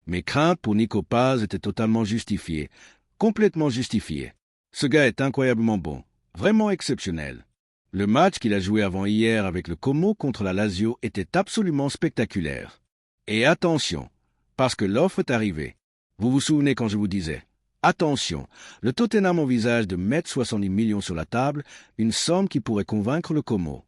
Mes craintes pour Nico Paz étaient totalement justifiées, complètement justifiées. Ce gars est incroyablement bon, vraiment exceptionnel. Le match qu'il a joué avant-hier avec le Como contre la Lazio était absolument spectaculaire. Et attention, parce que l'offre est arrivée. Vous vous souvenez quand je vous disais « Attention, le Tottenham envisage de mettre 70 millions sur la table, une somme qui pourrait convaincre le Como. »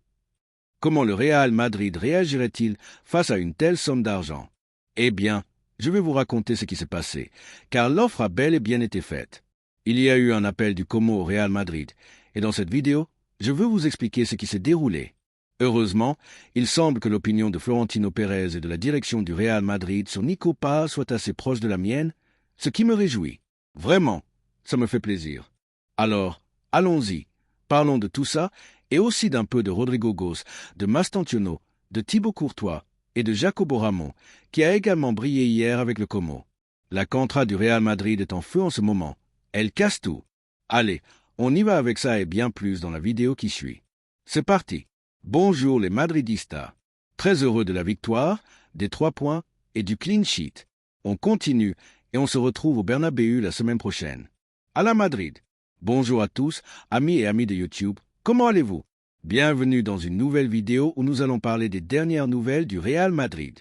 Comment le Real Madrid réagirait-il face à une telle somme d'argent? Eh bien, je vais vous raconter ce qui s'est passé, car l'offre a bel et bien été faite. Il y a eu un appel du Como au Real Madrid, et dans cette vidéo, je veux vous expliquer ce qui s'est déroulé. Heureusement, il semble que l'opinion de Florentino Pérez et de la direction du Real Madrid sur Nico Paz soit assez proche de la mienne, ce qui me réjouit. Vraiment, ça me fait plaisir. Alors, allons-y, parlons de tout ça, et aussi d'un peu de Rodrigo Goes, de Mastantuono, de Thibaut Courtois et de Jacobo Ramon, qui a également brillé hier avec le Como. La contra du Real Madrid est en feu en ce moment. Elle casse tout. Allez, on y va avec ça et bien plus dans la vidéo qui suit. C'est parti. Bonjour les Madridistas. Très heureux de la victoire, des 3 points et du clean sheet. On continue et on se retrouve au Bernabéu la semaine prochaine. À la Madrid. Bonjour à tous, amis et amis de YouTube. Comment allez-vous? Bienvenue dans une nouvelle vidéo où nous allons parler des dernières nouvelles du Real Madrid.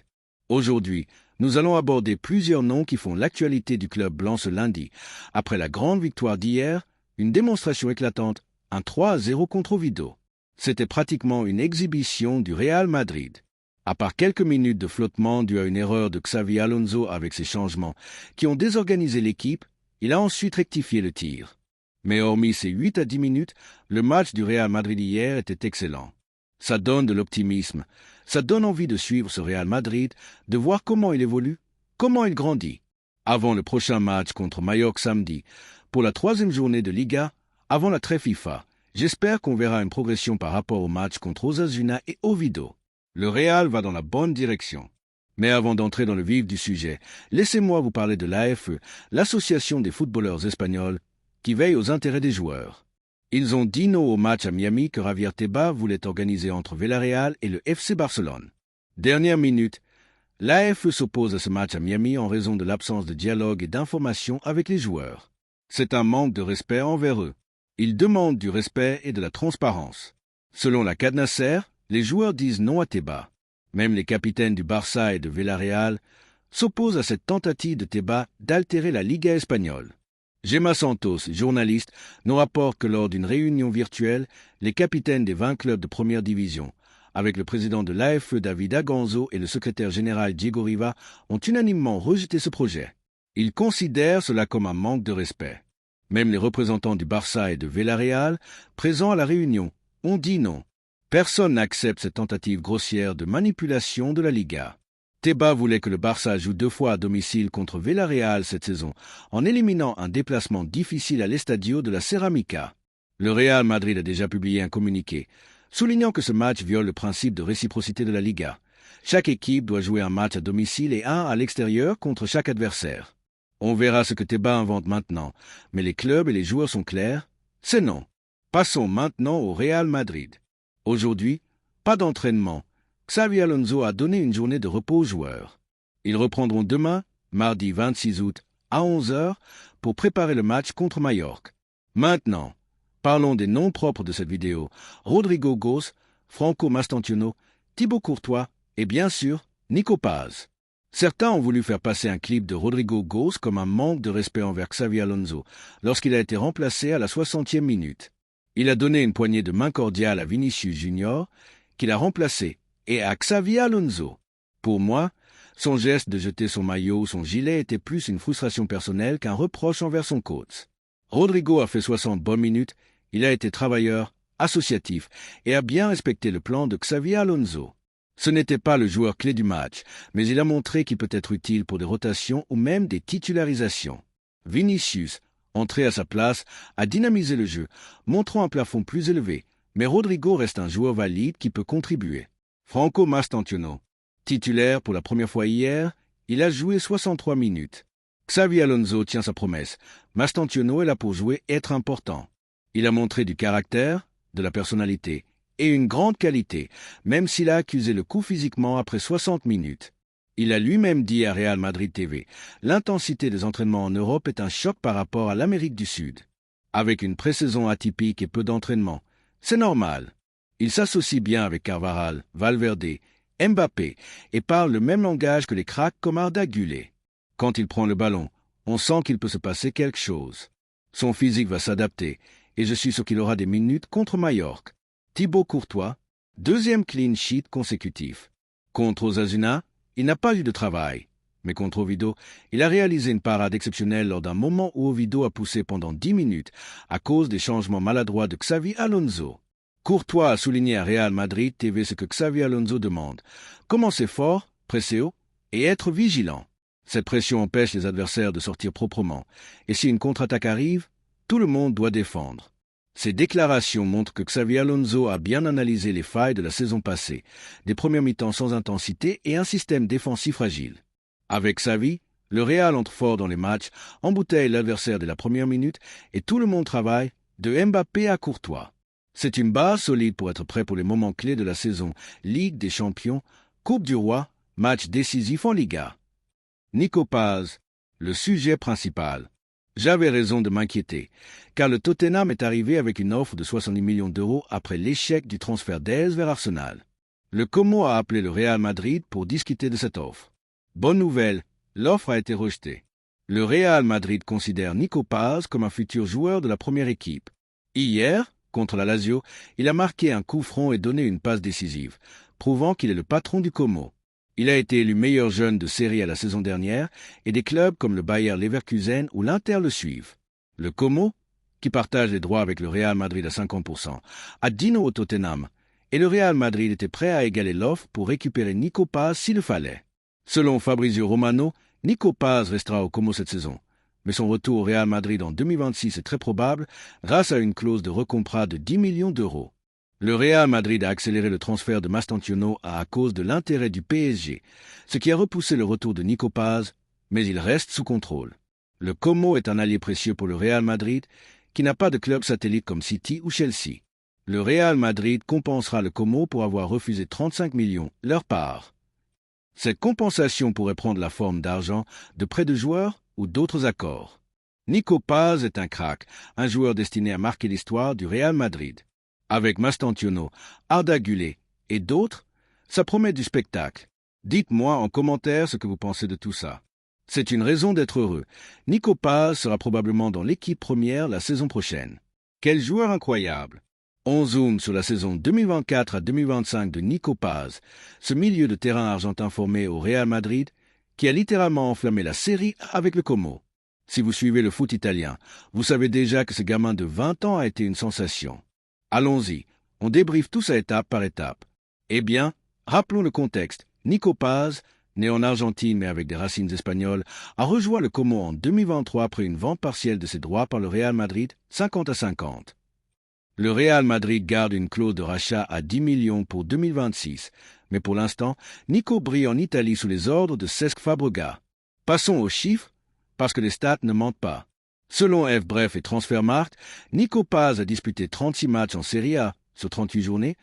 Aujourd'hui, nous allons aborder plusieurs noms qui font l'actualité du club blanc ce lundi. Après la grande victoire d'hier, une démonstration éclatante, un 3-0 contre Oviedo. C'était pratiquement une exhibition du Real Madrid. À part quelques minutes de flottement dû à une erreur de Xavi Alonso avec ses changements qui ont désorganisé l'équipe, il a ensuite rectifié le tir. Mais hormis ces 8 à 10 minutes, le match du Real Madrid hier était excellent. Ça donne de l'optimisme, ça donne envie de suivre ce Real Madrid, de voir comment il évolue, comment il grandit. Avant le prochain match contre Mallorca samedi, pour la 3e journée de Liga, avant la trêve FIFA, j'espère qu'on verra une progression par rapport au match contre Osasuna et Oviedo. Le Real va dans la bonne direction. Mais avant d'entrer dans le vif du sujet, laissez-moi vous parler de l'AFE, l'Association des footballeurs espagnols, qui veille aux intérêts des joueurs. Ils ont dit non au match à Miami que Javier Tebas voulait organiser entre Villarreal et le FC Barcelone. Dernière minute, l'AFE s'oppose à ce match à Miami en raison de l'absence de dialogue et d'information avec les joueurs. C'est un manque de respect envers eux. Ils demandent du respect et de la transparence. Selon la Cadnasser, les joueurs disent non à Tebas. Même les capitaines du Barça et de Villarreal s'opposent à cette tentative de Tebas d'altérer la Liga espagnole. Gemma Santos, journaliste, nous rapporte que lors d'une réunion virtuelle, les capitaines des 20 clubs de première division, avec le président de l'AFE David Aganzo et le secrétaire général Diego Riva, ont unanimement rejeté ce projet. Ils considèrent cela comme un manque de respect. Même les représentants du Barça et de Villarreal, présents à la réunion, ont dit non. Personne n'accepte cette tentative grossière de manipulation de la Liga. Tebas voulait que le Barça joue 2 fois à domicile contre Villarreal cette saison, en éliminant un déplacement difficile à l'Estadio de la Ceramica. Le Real Madrid a déjà publié un communiqué, soulignant que ce match viole le principe de réciprocité de la Liga. Chaque équipe doit jouer un match à domicile et un à l'extérieur contre chaque adversaire. On verra ce que Tebas invente maintenant, mais les clubs et les joueurs sont clairs, c'est non. Passons maintenant au Real Madrid. Aujourd'hui, pas d'entraînement. Xavi Alonso a donné une journée de repos aux joueurs. Ils reprendront demain, mardi 26 août, à 11h, pour préparer le match contre Mallorca. Maintenant, parlons des noms propres de cette vidéo. Rodrigo Goes, Franco Mastantuono, Thibaut Courtois et bien sûr, Nico Paz. Certains ont voulu faire passer un clip de Rodrigo Goes comme un manque de respect envers Xavi Alonso lorsqu'il a été remplacé à la 60e minute. Il a donné une poignée de main cordiale à Vinicius Junior, qu'il a remplacé, et à Xavi Alonso. Pour moi, son geste de jeter son maillot ou son gilet était plus une frustration personnelle qu'un reproche envers son coach. Rodrigo a fait 60 bonnes minutes, il a été travailleur, associatif, et a bien respecté le plan de Xavi Alonso. Ce n'était pas le joueur clé du match, mais il a montré qu'il peut être utile pour des rotations ou même des titularisations. Vinicius, entré à sa place, a dynamisé le jeu, montrant un plafond plus élevé, mais Rodrigo reste un joueur valide qui peut contribuer. Franco Mastantuono, titulaire pour la première fois hier, il a joué 63 minutes. Xavi Alonso tient sa promesse. Mastantuono est là pour jouer et être important. Il a montré du caractère, de la personnalité et une grande qualité, même s'il a accusé le coup physiquement après 60 minutes. Il a lui-même dit à Real Madrid TV, l'intensité des entraînements en Europe est un choc par rapport à l'Amérique du Sud. Avec une pré-saison atypique et peu d'entraînement, c'est normal. Il s'associe bien avec Carvajal, Valverde, Mbappé et parle le même langage que les cracks comme Arda Güler. Quand il prend le ballon, on sent qu'il peut se passer quelque chose. Son physique va s'adapter et je suis sûr qu'il aura des minutes contre Majorque. Thibaut Courtois, deuxième clean sheet consécutif. Contre Osasuna, il n'a pas eu de travail. Mais contre Oviedo, il a réalisé une parade exceptionnelle lors d'un moment où Oviedo a poussé pendant 10 minutes à cause des changements maladroits de Xavi Alonso. Courtois a souligné à Real Madrid TV ce que Xavi Alonso demande. Commencer fort, presser haut et être vigilant. Cette pression empêche les adversaires de sortir proprement. Et si une contre-attaque arrive, tout le monde doit défendre. Ces déclarations montrent que Xavi Alonso a bien analysé les failles de la saison passée, des premières mi-temps sans intensité et un système défensif fragile. Avec Xavi, le Real entre fort dans les matchs, embouteille l'adversaire dès la première minute et tout le monde travaille, de Mbappé à Courtois. C'est une base solide pour être prêt pour les moments clés de la saison, Ligue des Champions, Coupe du Roi, match décisif en Liga. Nico Paz, le sujet principal. J'avais raison de m'inquiéter, car le Tottenham est arrivé avec une offre de 70 millions d'euros après l'échec du transfert d'Aes vers Arsenal. Le Como a appelé le Real Madrid pour discuter de cette offre. Bonne nouvelle, l'offre a été rejetée. Le Real Madrid considère Nico Paz comme un futur joueur de la première équipe. Hier, contre la Lazio, il a marqué un coup franc et donné une passe décisive, prouvant qu'il est le patron du Como. Il a été élu meilleur jeune de Serie A la saison dernière et des clubs comme le Bayer Leverkusen ou l'Inter le suivent. Le Como, qui partage les droits avec le Real Madrid à 50%, a dit non au Tottenham et le Real Madrid était prêt à égaler l'offre pour récupérer Nico Paz s'il le fallait. Selon Fabrizio Romano, Nico Paz restera au Como cette saison, mais son retour au Real Madrid en 2026 est très probable grâce à une clause de recomprat de 10 millions d'euros. Le Real Madrid a accéléré le transfert de Mastantuono à cause de l'intérêt du PSG, ce qui a repoussé le retour de Nico Paz, mais il reste sous contrôle. Le Como est un allié précieux pour le Real Madrid, qui n'a pas de club satellite comme City ou Chelsea. Le Real Madrid compensera le Como pour avoir refusé 35 millions, leur part. Cette compensation pourrait prendre la forme d'argent, de prêts de joueurs ou d'autres accords. Nico Paz est un crack, un joueur destiné à marquer l'histoire du Real Madrid. Avec Mastantuono, Arda Güler et d'autres, ça promet du spectacle. Dites-moi en commentaire ce que vous pensez de tout ça. C'est une raison d'être heureux. Nico Paz sera probablement dans l'équipe première la saison prochaine. Quel joueur incroyable! On zoome sur la saison 2024 à 2025 de Nico Paz, ce milieu de terrain argentin formé au Real Madrid, qui a littéralement enflammé la Serie A avec le Como. Si vous suivez le foot italien, vous savez déjà que ce gamin de 20 ans a été une sensation. Allons-y, on débriefe tout ça étape par étape. Eh bien, rappelons le contexte. Nico Paz, né en Argentine mais avec des racines espagnoles, a rejoint le Como en 2023 après une vente partielle de ses droits par le Real Madrid, 50-50. Le Real Madrid garde une clause de rachat à 10 millions pour 2026, mais pour l'instant, Nico brille en Italie sous les ordres de Cesc Fabregas. Passons aux chiffres, parce que les stats ne mentent pas. Selon FBref et Transfermarkt, Nico Paz a disputé 36 matchs en Serie A sur 38 journées,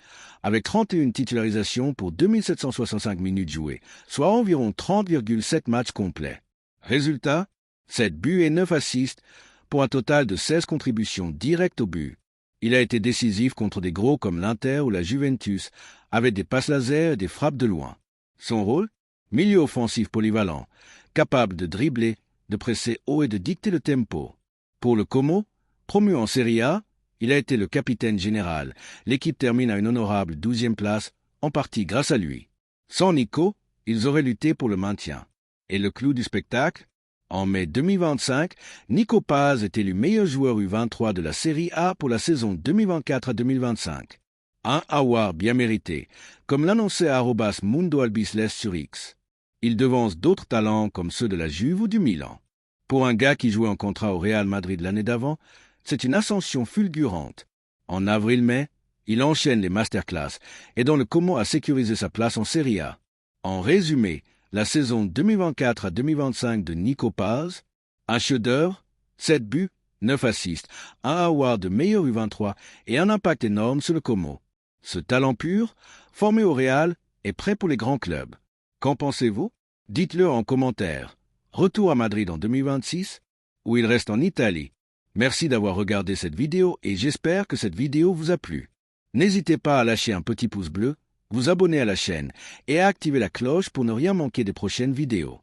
avec 31 titularisations pour 2765 minutes jouées, soit environ 30,7 matchs complets. Résultat, 7 buts et 9 assists, pour un total de 16 contributions directes au but. Il a été décisif contre des gros comme l'Inter ou la Juventus, avec des passes laser et des frappes de loin. Son rôle? Milieu offensif polyvalent, capable de dribbler, de presser haut et de dicter le tempo. Pour le Como, promu en Serie A, il a été le capitaine général. L'équipe termine à une honorable 12e place, en partie grâce à lui. Sans Nico, ils auraient lutté pour le maintien. Et le clou du spectacle? En mai 2025, Nico Paz est élu meilleur joueur U23 de la Serie A pour la saison 2024 à 2025. Un award bien mérité, comme l'annonçait @Mundo Albiceleste sur X. Il devance d'autres talents comme ceux de la Juve ou du Milan. Pour un gars qui jouait en contrat au Real Madrid l'année d'avant, c'est une ascension fulgurante. En avril-mai, il enchaîne les masterclass et dans le Como a sécurisé sa place en Serie A. En résumé, la saison 2024 à 2025 de Nico Paz, un chef-d'œuvre, 7 buts, 9 assists, un award de meilleur U23 et un impact énorme sur le Como. Ce talent pur, formé au Real, est prêt pour les grands clubs. Qu'en pensez-vous? Dites-le en commentaire. Retour à Madrid en 2026 ou il reste en Italie? Merci d'avoir regardé cette vidéo et j'espère que cette vidéo vous a plu. N'hésitez pas à lâcher un petit pouce bleu, vous abonner à la chaîne et à activer la cloche pour ne rien manquer des prochaines vidéos.